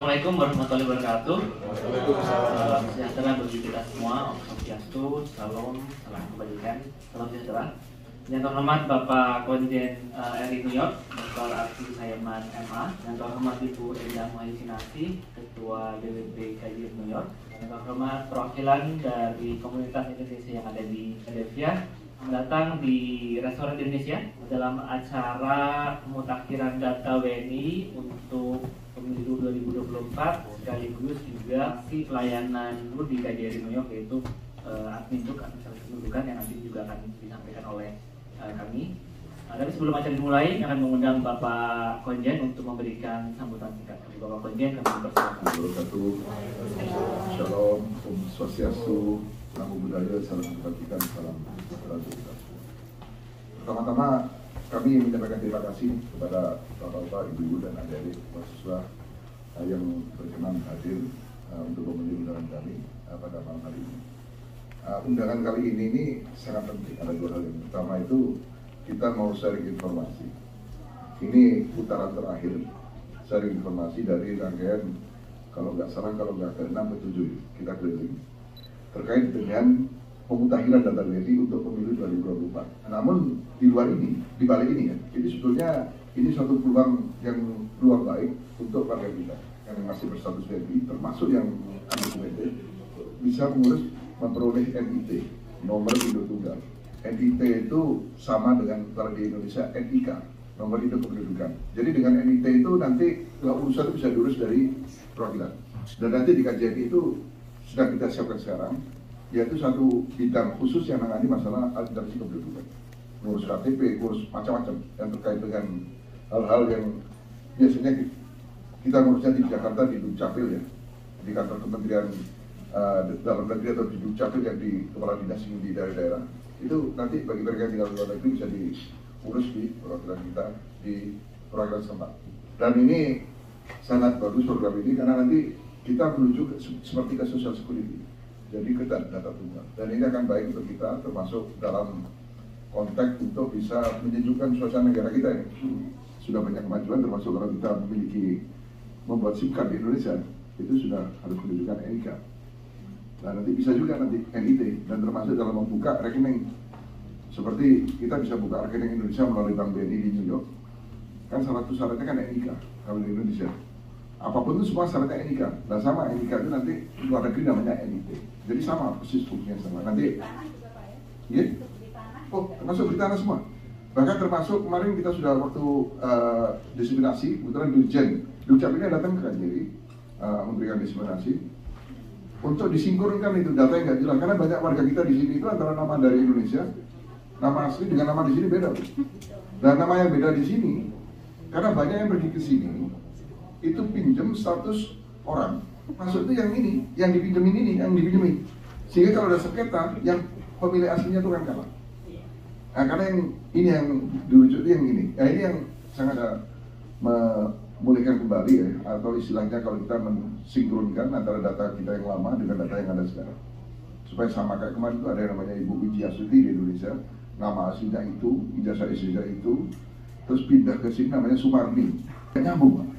Assalamualaikum warahmatullahi wabarakatuh. Salam sejahtera bagi kita semua. Om Swastiastu, Salam, salam kebajikan, salam sejahtera. Yang terhormat Bapak Konjen RI New York, Dr. Arti Sayaman MA. Yang terhormat Ibu Enda Muhaisinasi, Ketua DWP KJRI New York. Yang terhormat perwakilan dari komunitas Indonesia yang ada di Philadelphia mendatang di Restoran Indonesia dalam acara pemutakhiran data WNI untuk pemilu 2024 sekaligus juga si pelayanan di KJRI New York, yaitu admin administrasi kependudukan yang nanti juga akan disampaikan oleh kami. Tapi sebelum acara dimulai akan mengundang Bapak Konjen untuk memberikan sambutan singkat. Bapak Konjen, kami persilakan. Shalom, Om Swastiastu, Namo Buddhaya, salam kebajikan, salam sejahtera. Pertama-tama kami menyampaikan terima kasih kepada Bapak-Bapak, Ibu-Ibu dan adik-adik mahasiswa yang berkenan hadir untuk memenuhi undangan kami pada malam hari ini. Undangan kali ini sangat penting, ada dua hal. Yang pertama itu kita mau sharing informasi. Ini putaran terakhir sharing informasi dari rangkaian, kalau nggak ke 6 ke 7 kita keliling terkait dengan pemutakhiran data WNI untuk pemilu 2024. Namun di luar ini, di balik ini ya, ini sebetulnya ini suatu peluang baik untuk warga kita yang masih berstatus WNI, termasuk yang undocumented, bisa memperoleh NIT, nomor induk tunggal. NIT itu sama dengan kalau di Indonesia NIK, nomor induk kependudukan. Jadi dengan NIT itu nanti urusan itu bisa diurus dari perwakilan. Dan nanti di KJRI itu sedang kita siapkan sekarang, yaitu satu bidang khusus yang menangani masalah administrasi kependudukan, ngurus KTP, ngurus macam-macam yang terkait dengan hal-hal yang biasanya kita ngurusnya di Jakarta di Dukcapil ya, di kantor Kementerian Dalam Negeri atau di Dukcapil yang di kepala dinas di daerah-daerah. Itu nanti bagi mereka yang tinggal di luar negeri bisa diurus di perwakilan kita di perwakilan setempat. Dan ini sangat bagus program ini karena nanti kita menuju seperti ke social security, jadi ke data tunggal. Dan ini akan baik untuk kita, termasuk dalam konteks untuk bisa menyejukkan suasana negara kita ini. Sudah banyak kemajuan, termasuk kalau kita membuat SIM card di Indonesia, itu sudah harus menunjukkan NIK. Nah nanti bisa juga nanti NIT, dan termasuk dalam membuka rekening. Seperti kita bisa buka rekening Indonesia melalui Bank BNI di New York, kan salah satu syaratnya kan NIK kalau di Indonesia. Apapun itu semua syaratnya NIK. Nah sama NIK itu nanti luar negeri namanya NIT. Jadi sama persis fungsinya sama. Nanti, ya? Oh termasuk beli tanah semua. Bahkan termasuk kemarin kita sudah waktu diseminasi, kebetulan Dirjen Dukcapilnya datang ke KJRI memberikan diseminasi untuk disinkronkan itu data yang nggak jelas. Karena banyak warga kita di sini itu antara nama dari Indonesia, nama asli dengan nama di sini beda. Dan nama yang beda di sini, karena banyak yang pergi ke sini itu pinjam status orang, maksud itu yang ini, yang dipinjemin ini, yang dipinjemin, sehingga kalau ada sengketa, yang pemilik aslinya itu kan kalah. Nah, karena yang ini yang dirujuk itu yang ini, nah ini yang sangat memulihkan kembali ya, atau istilahnya kalau kita mensinkronkan antara data kita yang lama dengan data yang ada sekarang, supaya sama kayak kemarin itu ada yang namanya Ibu Wijiastuti di Indonesia, nama aslinya itu, ijazah S3 itu, terus pindah ke sini namanya Sumarni, nyambung.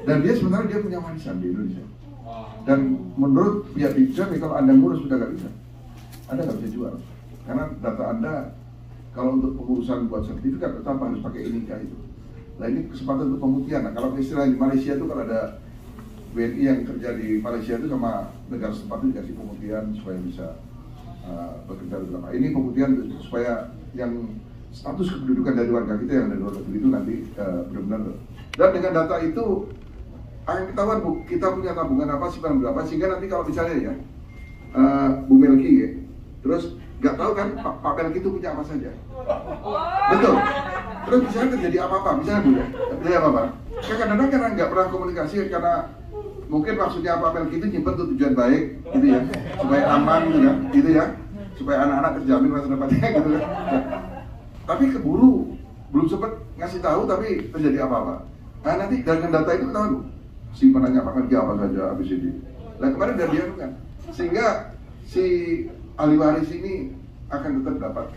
Dan dia sebenarnya dia punya warisan di Indonesia. Dan menurut pihak Ditjen, kalau Anda ngurus sudah nggak bisa, Anda nggak bisa jual. Karena data Anda kalau untuk pengurusan buat sertifikat tetap harus pakai NIK itu. Nah ini kesempatan untuk pemutihan. Nah kalau istilah di Malaysia itu kalau ada WNI yang kerja di Malaysia itu sama negara setempat itu dikasih pemutihan supaya bisa bekerja lebih lama. Ini pemutihan supaya yang status kependudukan dari warga kita yang ada di luar negeri itu nanti benar-benar. Dan dengan data itu akan ketahuan Bu, kita punya tabungan apa, simpan berapa, sehingga nanti kalau misalnya ya Bu Melki ya, terus nggak tahu kan Pak Melki itu punya apa saja, betul. Terus misalnya terjadi apa-apa, misalnya Bu ya, terjadi apa-apa, kadang-kadang karena nggak pernah komunikasi karena mungkin maksudnya Pak Melki itu nyimpen tuh tujuan baik, gitu ya, supaya aman gitu ya, supaya anak-anak terjamin masa depannya gitu kan. Tapi keburu belum sempat ngasih tahu tapi terjadi apa-apa. Nah nanti dengan data itu ketahuan Bu, simpanannya Pak Melki apa saja ABCD. Nah kemarin dari dia kan, sehingga si ahli waris ini akan tetap dapat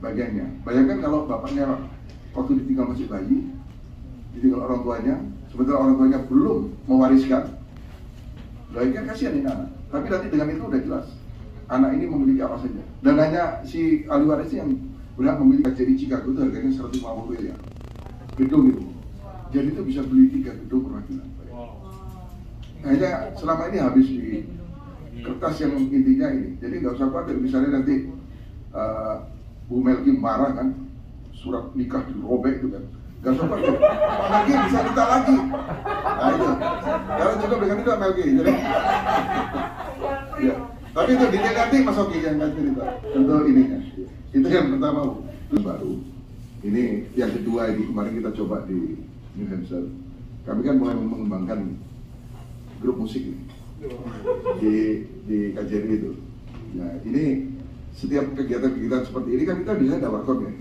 bagiannya. Bayangkan kalau bapaknya waktu ditinggal masih bayi, ditinggal orang tuanya, sementara orang tuanya belum mewariskan, kan kasihan ini anak. Tapi nanti dengan itu udah jelas anak ini memiliki apa saja. Dan hanya si ahli waris yang berhak memiliki. Jadi Chicago itu harganya 150 miliar gedung itu. Jadi itu bisa beli 3 gedung perwakilan. Hanya selama ini habis di kertas yang intinya ini. Jadi nggak usah khawatir. Misalnya nanti Bu Melki marah kan, surat nikah dirobek itu kan. Gak usah khawatir. Pak Melki bisa minta lagi. Nah itu. Kalau cukup dengan itu Melki. Jadi, ya. Tapi itu detail nanti Mas Oki yang nggak cerita. Tentu ininya. Itu yang pertama. Terus baru. Ini yang kedua ini kemarin kita coba di New Hampshire. Kami kan mulai mengembangkan grup musik ini di KJRI itu. Nah ini setiap kegiatan-kegiatan seperti ini kan kita bisa ada warkon ya,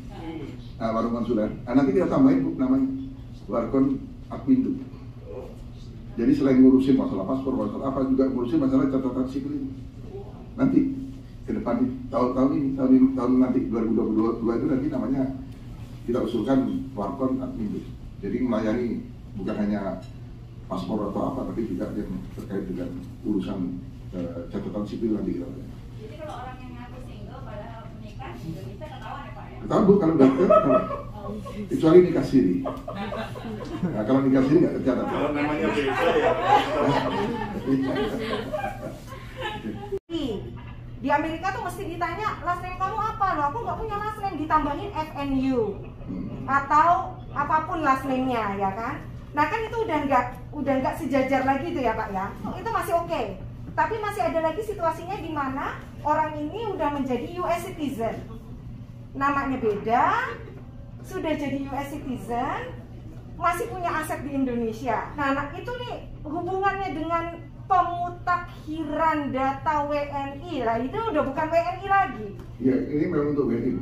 warung konsulen. Nanti kita tambahin namanya warkon admin. Jadi selain ngurusin masalah paspor, masalah apa juga ngurusin masalah catatan sipil ini. Nanti ke depan tahun nanti 2022 itu nanti namanya kita usulkan warkon admin. Jadi melayani bukan hanya paspor atau apa, tapi juga yang terkait dengan urusan catatan sipil nanti kita. Jadi kalau orang yang ngaku single padahal menikah juga bisa ketahuan ya Pak ya? Ketahuan Bu, kalau udah ketahuan. Kecuali nikah siri. Nah kalau nikah siri nggak tercatat. Kalau namanya beda ya. Di Amerika tuh mesti ditanya last name kamu apa? Loh aku nggak punya last name, ditambahin FNU atau apapun last name-nya ya kan? Nah kan itu udah nggak sejajar lagi itu ya Pak ya. Itu masih oke. Tapi masih ada lagi situasinya di mana orang ini udah menjadi US citizen. Namanya beda, sudah jadi US citizen, masih punya aset di Indonesia. Nah itu nih hubungannya dengan pemutakhiran data WNI lah. Itu udah bukan WNI lagi. Iya, ini memang untuk WNI.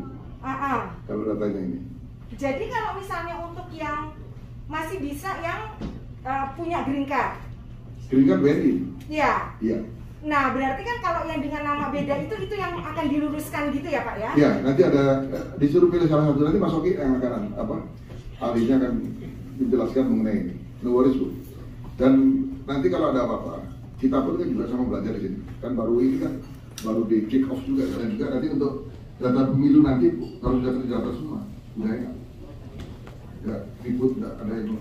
Kalau datanya ini. Jadi kalau misalnya untuk yang masih bisa yang punya green card. Green card WNI? Iya. Iya. Nah berarti kan kalau yang dengan nama beda itu yang akan diluruskan gitu ya Pak ya? Iya, nanti ada disuruh pilih salah satu, nanti Mas Oki yang akan ahlinya akan menjelaskan mengenai ini. No worries Bu. Dan nanti kalau ada apa-apa, kita pun kan juga sama belajar di sini. Kan baru ini kan baru di kick off juga, dan juga nanti untuk data pemilu nanti kalau sudah terdata semua, udah enak. Nggak ribut, nggak ada yang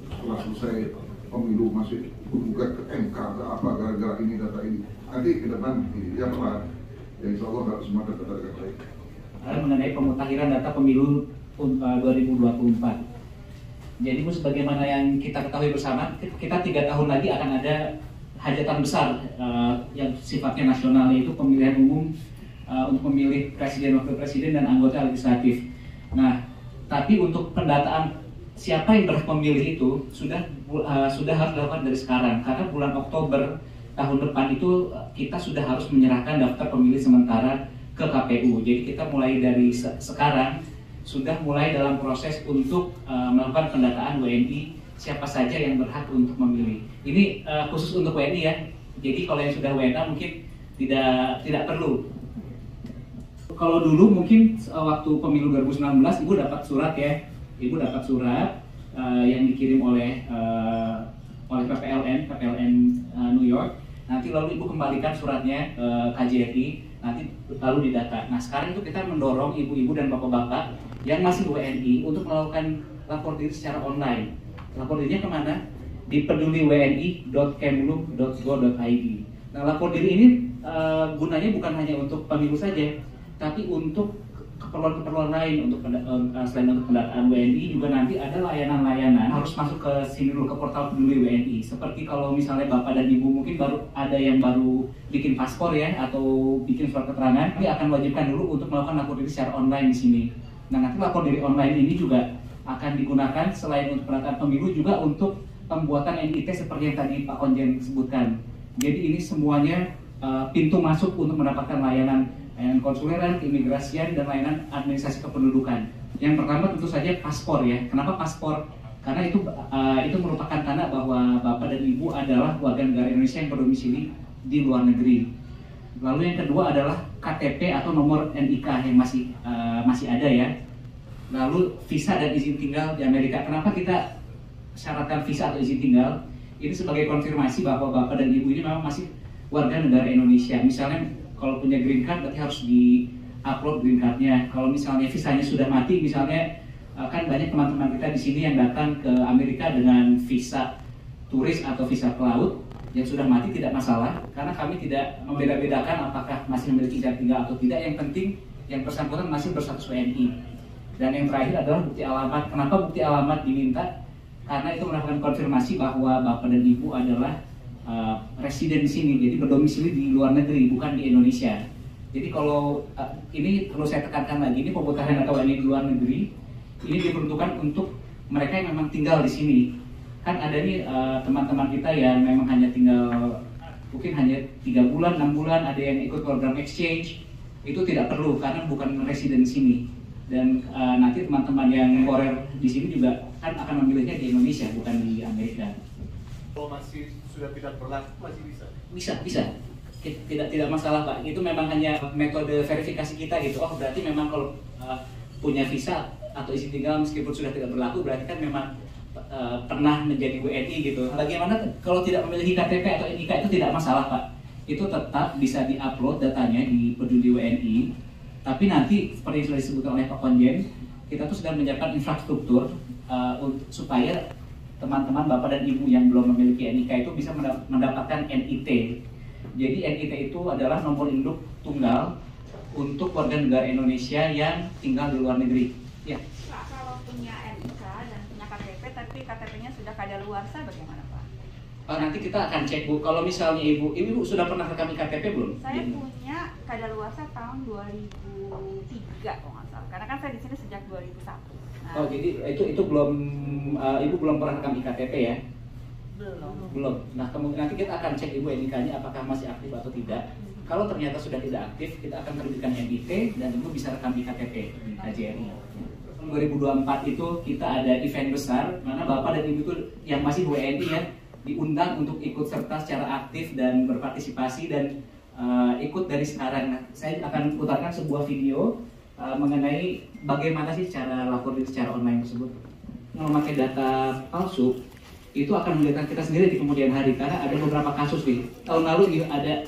setelah selesai pemilu masih gugat ke MK ke apa gara-gara ini data ini. Nanti ke depan yang apa yang insya Allah harus semua data-data baik. Mengenai pemutakhiran data pemilu 2024. Jadi Bu, sebagaimana yang kita ketahui bersama, kita 3 tahun lagi akan ada hajatan besar yang sifatnya nasional, yaitu pemilihan umum untuk memilih presiden, wakil presiden, dan anggota legislatif. Nah, tapi untuk pendataan siapa yang berhak memilih itu sudah harus dilakukan dari sekarang, karena bulan Oktober tahun depan itu kita sudah harus menyerahkan daftar pemilih sementara ke KPU. Jadi kita mulai dari sekarang sudah mulai dalam proses untuk melakukan pendataan WNI, siapa saja yang berhak untuk memilih. Ini khusus untuk WNI ya. Jadi kalau yang sudah WNA mungkin tidak perlu. Kalau dulu mungkin waktu pemilu 2019 Ibu dapat surat ya. Ibu dapat surat yang dikirim oleh PPLN New York. Nanti lalu Ibu kembalikan suratnya ke KJRI, nanti lalu didata. Nah sekarang itu kita mendorong ibu-ibu dan bapak-bapak yang masih WNI untuk melakukan lapor diri secara online. Lapor dirinya kemana? Di peduliwni.kemlu.go.id. Nah lapor diri ini gunanya bukan hanya untuk pemilu saja, tapi untuk keperluan-keperluan lain, untuk selain untuk pendataan WNI juga nanti ada layanan-layanan harus masuk ke sini dulu, ke portal Peduli WNI. Seperti kalau misalnya Bapak dan Ibu mungkin ada yang baru bikin paspor ya, atau bikin surat keterangan, ini akan wajibkan dulu untuk melakukan lapor diri secara online di sini. Nah nanti lapor diri online ini juga akan digunakan selain untuk pendataan pemilu juga untuk pembuatan NIT seperti yang tadi Pak Konjen sebutkan. Jadi ini semuanya pintu masuk untuk mendapatkan layanan konsuleran, keimigrasian, dan layanan administrasi kependudukan. Yang pertama tentu saja paspor ya. Kenapa paspor? Karena itu merupakan tanda bahwa Bapak dan Ibu adalah warga negara Indonesia yang berdomisili di luar negeri. Lalu yang kedua adalah KTP atau nomor NIK yang masih ada ya. Lalu visa dan izin tinggal di Amerika. Kenapa kita syaratkan visa atau izin tinggal, ini sebagai konfirmasi bahwa Bapak dan Ibu ini memang masih warga negara Indonesia. Misalnya kalau punya green card berarti harus di-upload green cardnya. Kalau misalnya visanya sudah mati, misalnya kan banyak teman-teman kita di sini yang datang ke Amerika dengan visa turis atau visa pelaut yang sudah mati, tidak masalah, karena kami tidak membeda-bedakan apakah masih memiliki izin tinggal atau tidak. Yang penting yang bersangkutan masih berstatus WNI. Dan yang terakhir adalah bukti alamat. Kenapa bukti alamat diminta? Karena itu merupakan konfirmasi bahwa Bapak dan Ibu adalah residen di sini, jadi berdomisili di luar negeri, bukan di Indonesia. Jadi kalau ini perlu saya tekankan lagi, ini pemutaran data WNI di luar negeri, ini diperuntukkan untuk mereka yang memang tinggal di sini. Kan ada nih teman-teman kita yang memang hanya tinggal mungkin hanya 3 bulan, 6 bulan, ada yang ikut program exchange, itu tidak perlu karena bukan residen di sini. Dan nanti teman-teman yang foreigner di sini juga kan akan memilihnya di Indonesia, bukan di Amerika. Kalau masih sudah tidak berlaku masih bisa? Bisa. Tidak masalah Pak. Itu memang hanya metode verifikasi kita gitu. Oh berarti memang kalau punya visa atau izin tinggal meskipun sudah tidak berlaku berarti kan memang pernah menjadi WNI gitu. Bagaimana kalau tidak memiliki KTP atau NIK itu tidak masalah Pak. Itu tetap bisa diupload datanya di Peduli WNI. Tapi nanti seperti yang sudah disebutkan oleh Pak Konjen, kita tuh sedang menyiapkan infrastruktur supaya teman-teman Bapak dan Ibu yang belum memiliki NIK itu bisa mendapatkan NIT. Jadi NIT itu adalah nomor induk tunggal untuk warga negara Indonesia yang tinggal di luar negeri. Ya. Pak, kalau punya NIK dan punya KTP tapi KTP-nya sudah kadaluarsa bagaimana Pak? Nanti kita akan cek Bu. Kalau misalnya Ibu sudah pernah rekam KTP belum? Saya punya kadaluarsa tahun 2003 kalau nggak salah. Karena kan saya di sini sejak 2001. Nah, Oh jadi itu belum Ibu belum pernah rekam KTP ya? Belum. Nah kemudian nanti kita akan cek Ibu NIK-nya apakah masih aktif atau tidak. Kalau ternyata sudah tidak aktif, kita akan terbitkan NIT dan Ibu bisa rekam di KTP di KJRI. 2024 itu kita ada event besar, mana Bapak dan Ibu itu yang masih WNI ya diundang untuk ikut serta secara aktif dan berpartisipasi dan ikut dari sekarang. Nah, saya akan putarkan sebuah video mengenai bagaimana sih cara lapor secara online tersebut. Memakai data palsu itu akan membedakan kita sendiri di kemudian hari karena ada beberapa kasus nih. Tahun lalu ada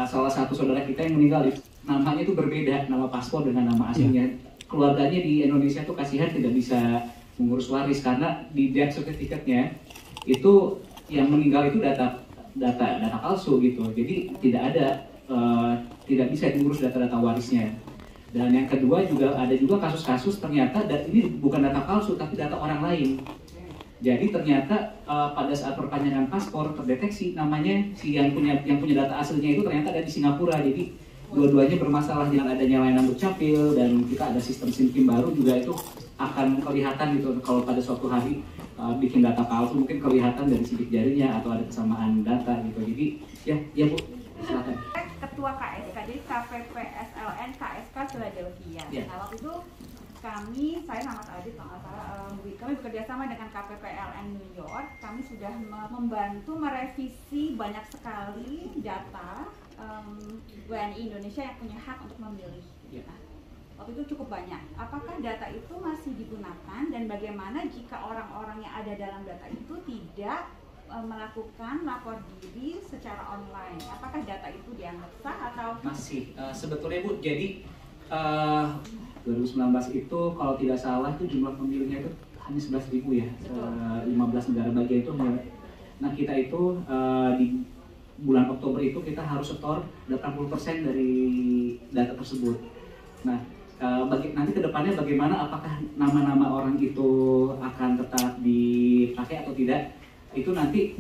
salah satu saudara kita yang meninggal, namanya itu berbeda, nama paspor dengan nama aslinya. Keluarganya di Indonesia tuh kasihan tidak bisa mengurus waris karena di death certificate-nya itu yang meninggal itu data palsu gitu. Jadi tidak bisa diurus data-data warisnya. Dan yang kedua juga ada kasus-kasus ternyata ini bukan data palsu tapi data orang lain. Jadi ternyata pada saat perpanjangan paspor terdeteksi namanya si yang punya data aslinya itu ternyata ada di Singapura. Jadi dua-duanya bermasalah dengan adanya layanan dukcapil dan kita ada sistem SIM baru juga itu akan kelihatan gitu kalau pada suatu hari bikin data palsu mungkin kelihatan dari sidik jarinya atau ada kesamaan data gitu. Jadi ya Bu, silakan. Ketua KSK, jadi KPPSLN KSK Philadelphia. Ya. Nah waktu itu saya sama Mas Adit kalau nggak salah, kami bekerja sama dengan KPPLN New York. Kami sudah membantu merevisi banyak sekali data WNI Indonesia yang punya hak untuk memilih. Nah, waktu itu cukup banyak. Apakah data itu masih digunakan dan bagaimana jika orang-orang yang ada dalam data itu tidak melakukan lapor diri secara online? Apakah data itu dianggap sah atau masih? Sebetulnya Bu, jadi 2019 itu kalau tidak salah itu jumlah pemilihnya itu hanya 11.000 ya, 15 negara bagian itu. Nah kita itu di bulan Oktober itu kita harus setor 80% dari data tersebut. Nah nanti kedepannya bagaimana, apakah nama-nama orang itu akan tetap dipakai atau tidak, itu nanti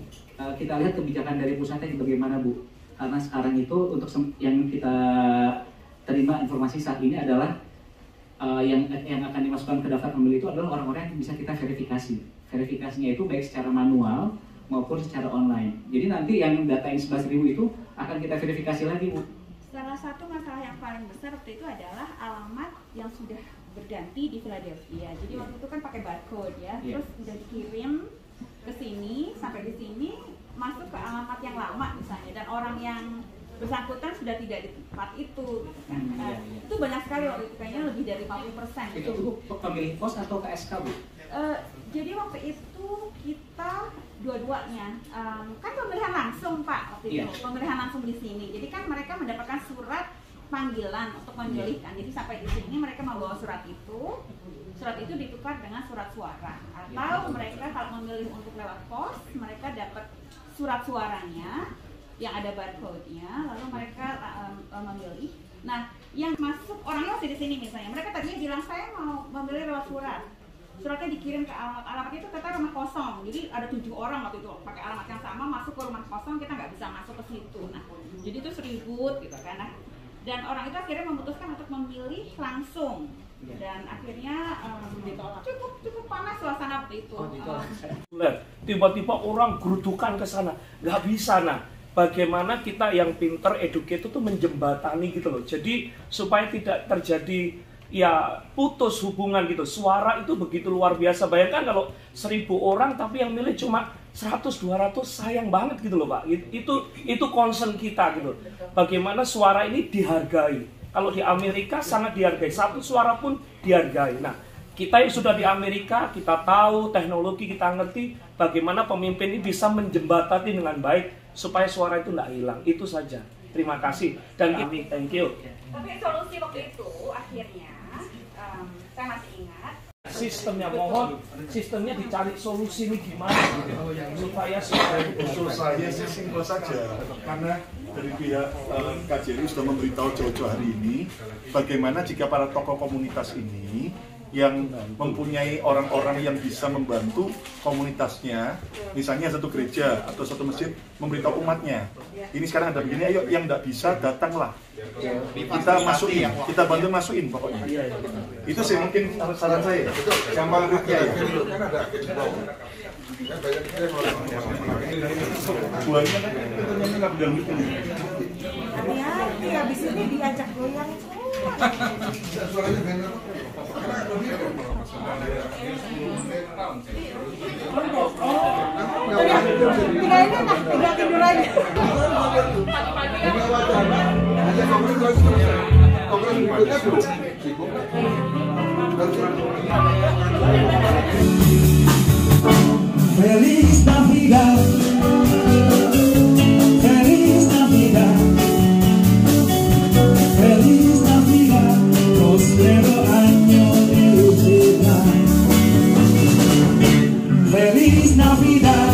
kita lihat kebijakan dari pusatnya bagaimana Bu. Karena sekarang itu untuk yang kita terima informasi saat ini adalah yang akan dimasukkan ke daftar pemilih itu adalah orang-orang yang bisa kita verifikasi. Verifikasinya itu baik secara manual maupun secara online. Jadi nanti yang data yang 11.000 itu akan kita verifikasi lagi Bu. salah satu masalah yang paling besar waktu itu adalah alamat yang sudah berganti di Philadelphia. Jadi waktu itu kan pakai barcode ya, terus udah dikirim ke sini sampai di sini masuk ke alamat yang lama misalnya dan orang yang bersangkutan sudah tidak di tempat itu gitu kan. Itu banyak sekali waktu itu, kayaknya lebih dari 50%. Itu Bu pemilih pos atau KSK Bu? Jadi waktu itu kita dua-duanya. Kan pemilihan langsung Pak waktu itu, pemilihan langsung di sini. Jadi kan mereka mendapatkan surat panggilan untuk memilihkan. Jadi sampai di sini mereka membawa surat itu ditukar dengan surat suara. Atau mereka kalau memilih untuk lewat pos, mereka dapat surat suaranya yang ada barcode-nya, lalu mereka memilih. Nah, yang masuk orangnya masih di sini misalnya. Mereka tadinya bilang saya mau memilih lewat surat. Suratnya dikirim ke alamat itu kata rumah kosong. Jadi ada 7 orang waktu itu pakai alamat yang sama masuk ke rumah kosong, kita nggak bisa masuk ke situ. Nah, jadi itu seribut gitu kan. Nah, dan orang itu akhirnya memutuskan untuk memilih langsung. Dan akhirnya cukup panas suasana waktu itu. Tiba-tiba orang gerudukan ke sana, nggak bisa. Nah, bagaimana kita yang pinter educate itu menjembatani gitu loh. Jadi supaya tidak terjadi ya putus hubungan gitu. Suara itu begitu luar biasa. Bayangkan kalau 1000 orang tapi yang milih cuma 100-200, sayang banget gitu loh Pak. Itu concern kita gitu. Bagaimana suara ini dihargai. Kalau di Amerika sangat dihargai, satu suara pun dihargai. Nah, kita yang sudah di Amerika, kita tahu teknologi, kita ngerti bagaimana pemimpin ini bisa menjembatani dengan baik supaya suara itu tidak hilang. Itu saja. Terima kasih. Dan ini, thank you. Tapi solusi waktu itu akhirnya, saya masih ingat. Sistemnya mohon, sistemnya dicari solusi ini gimana gitu. Supaya usul saya sih simpel saja, karena dari pihak KJRI sudah memberitahu jauh-jauh hari ini bagaimana jika para tokoh komunitas ini yang mempunyai orang-orang yang bisa membantu komunitasnya, misalnya satu gereja atau satu masjid memberitahu umatnya, ini sekarang ada begini, ayo yang tidak bisa datanglah, kita masukin, kita bantu masukin pokoknya. Itu sih mungkin saran saya. Gampang ya. Buahnya kan tentunya nggak bilang gitu. Hati-hati, habis ini diajak goyang semua. Tinggal tidur lagi. Feliz Navidad, Feliz Navidad, Feliz Navidad, prospero año de vida. Feliz Navidad,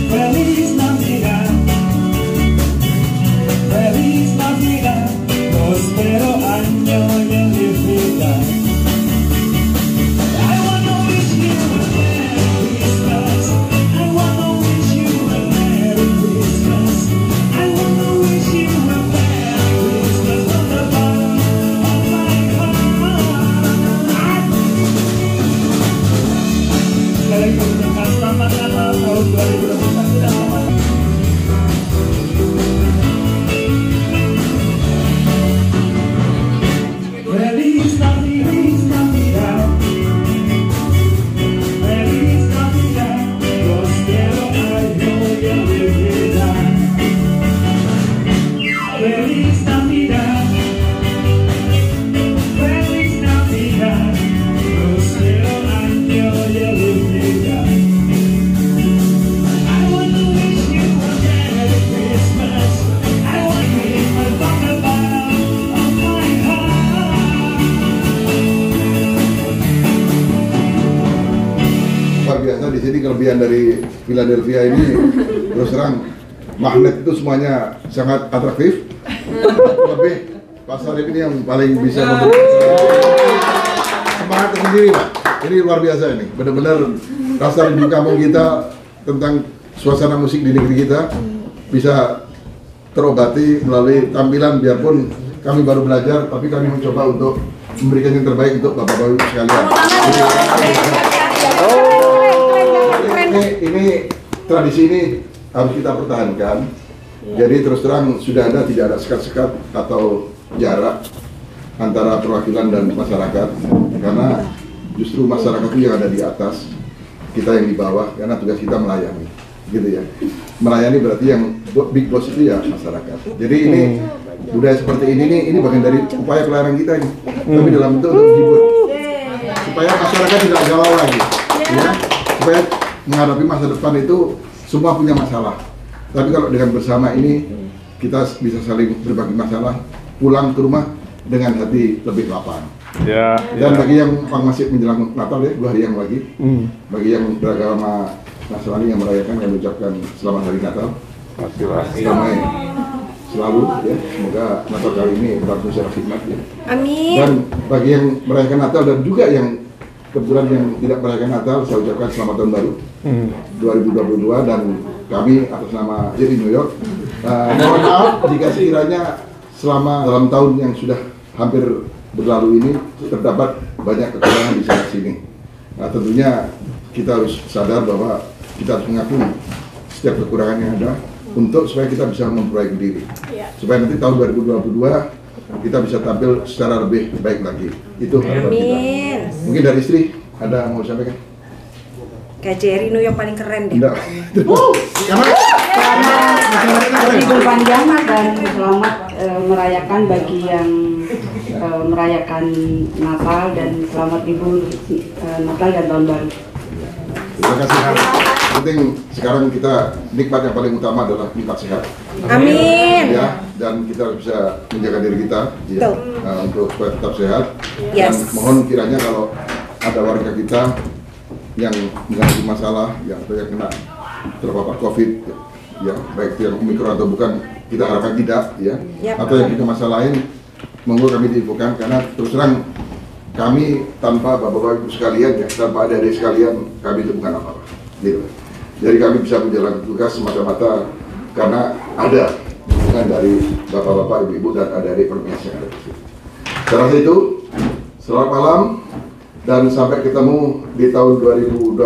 Feliz Navidad, Feliz Navidad, prospero año de vida. Di sini kelebihan dari Philadelphia ini terus terang magnet itu semuanya sangat atraktif. Lebih Pak Sarip ini yang paling bisa memberikan semangat tersendiri Pak. Ini luar biasa ini, benar-benar rasa rindu kampung kita tentang suasana musik di negeri kita bisa terobati melalui tampilan, biarpun kami baru belajar, tapi kami mencoba untuk memberikan yang terbaik untuk Bapak-Bapak sekalian. Ini tradisi ini harus kita pertahankan. Jadi terus terang sudah ada, tidak ada sekat-sekat atau jarak antara perwakilan dan masyarakat, karena justru masyarakat itu yang ada di atas, kita yang di bawah, karena tugas kita melayani, gitu ya. Melayani berarti yang big boss itu ya masyarakat. Jadi ini budaya seperti ini bagian dari upaya pelayanan kita ini, tapi dalam bentuk untuk menghibur, supaya masyarakat tidak galau lagi, ya. Supaya menghadapi masa depan itu semua punya masalah. Tapi kalau dengan bersama ini kita bisa saling berbagi masalah, pulang ke rumah dengan hati lebih lapang. Dan bagi yang masih menjelang Natal ya, 2 hari yang lagi, bagi yang beragama Nasrani yang merayakan, yang mengucapkan selamat hari Natal, damai selalu ya. Semoga Natal kali ini berlangsung secara hikmat ya. Amin. Dan bagi yang merayakan Natal dan juga yang kebetulan yang tidak merayakan Natal, saya ucapkan selamat tahun baru 2022 dan kami atas nama JRI New York mohon maaf jika sekiranya selama dalam tahun yang sudah hampir berlalu ini terdapat banyak kekurangan di sana sini. Nah, tentunya kita harus sadar bahwa kita harus mengakui setiap kekurangan yang ada untuk supaya kita bisa memperbaiki diri. Supaya nanti tahun 2022 kita bisa tampil secara lebih baik lagi. Itu harapan kita. Mungkin dari istri ada mau sampaikan? KJRI New York paling keren deh. Selamat libur panjang dan selamat merayakan bagi yang merayakan Natal dan selamat libur Natal dan Tahun Baru. Terima kasih. Penting sekarang kita nikmat yang paling utama adalah nikmat sehat. Amin. Ya, dan kita harus bisa menjaga diri kita ya, untuk supaya tetap sehat. Yes. Dan mohon kiranya kalau ada warga kita yang mengalami masalah, yang kena terpapar COVID, ya baik itu yang Omikron atau bukan, kita harapkan tidak, ya. Atau yang punya masalah lain, monggo kami diinfokan karena terus terang kami tanpa bapak-bapak ibu sekalian, ya, tanpa adik-adik sekalian, kami itu bukan apa-apa. Gitu. Jadi kami bisa menjalankan tugas semata-mata karena ada dukungan dari bapak-bapak, ibu-ibu dan adik-adik permias yang ada di sini. Saya rasa itu. Selamat malam. Dan sampai ketemu di tahun 2022.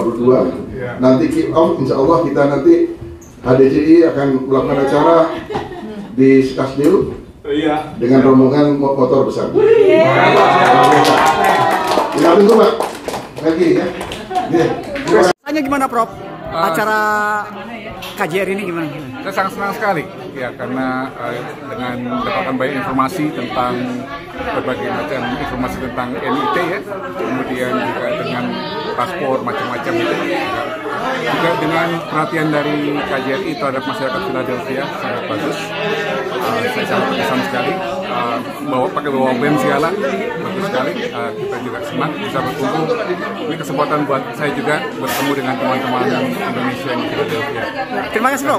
Nanti kick off, insya Allah kita nanti HDCI akan melakukan acara di Skasdil dengan rombongan motor besar. Kita tunggu Pak. Lagi ya. Tanya gimana Prof? Acara KJRI ini gimana? Saya sangat senang sekali ya karena dengan mendapatkan banyak informasi tentang berbagai macam informasi tentang NIT ya, kemudian juga dengan paspor macam-macam itu juga dengan perhatian dari KJRI terhadap masyarakat Philadelphia sangat bagus. Saya sangat terkesan sekali bawa band segala bagus sekali. Kita juga senang bisa berkumpul. Ini kesempatan buat saya juga bertemu dengan teman-teman Indonesia di Philadelphia. Terima kasih Bro.